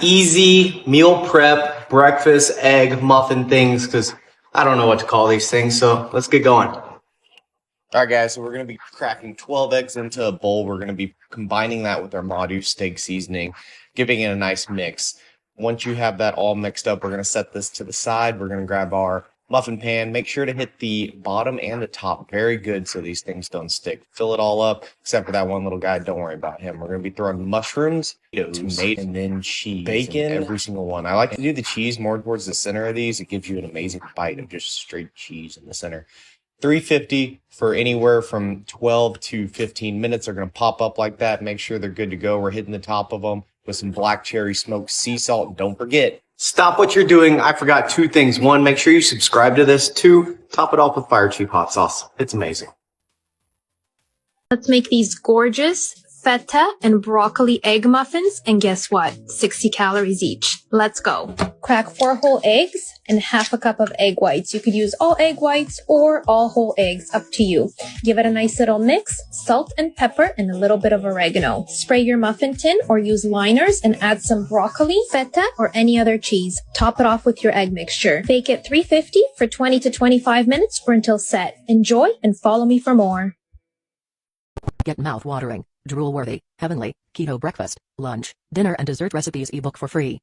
Easy meal prep, breakfast, egg, muffin things, because I don't know what to call these things, so let's get going. All right, guys, so we're going to be cracking 12 eggs into a bowl. We're going to be combining that with our Madu steak seasoning, giving it a nice mix. Once you have that all mixed up, we're going to set this to the side. We're going to grab our muffin pan. Make sure to hit the bottom and the top very good so these things don't stick. Fill it all up, except for that one little guy. Don't worry about him. We're going to be throwing mushrooms, tomato, and then cheese. Bacon, every single one. I like to do the cheese more towards the center of these. It gives you an amazing bite of just straight cheese in the center. 350 for anywhere from 12 to 15 minutes. They're going to pop up like that. Make sure they're good to go. We're hitting the top of them with some black cherry smoked sea salt. Don't forget, stop what you're doing. I forgot 2 things. 1, make sure you subscribe to this. 2, top it off with fire chief hot sauce. It's amazing. Let's make these gorgeous feta and broccoli egg muffins, and guess what? 60 calories each. Let's go. Crack 4 whole eggs and half a cup of egg whites. You could use all egg whites or all whole eggs, up to you. Give it a nice little mix, salt and pepper, and a little bit of oregano. Spray your muffin tin or use liners and add some broccoli, feta, or any other cheese. Top it off with your egg mixture. Bake at 350 for 20 to 25 minutes or until set. Enjoy and follow me for more. Get mouth-watering, drool-worthy, heavenly, keto breakfast, lunch, dinner and dessert recipes ebook for free.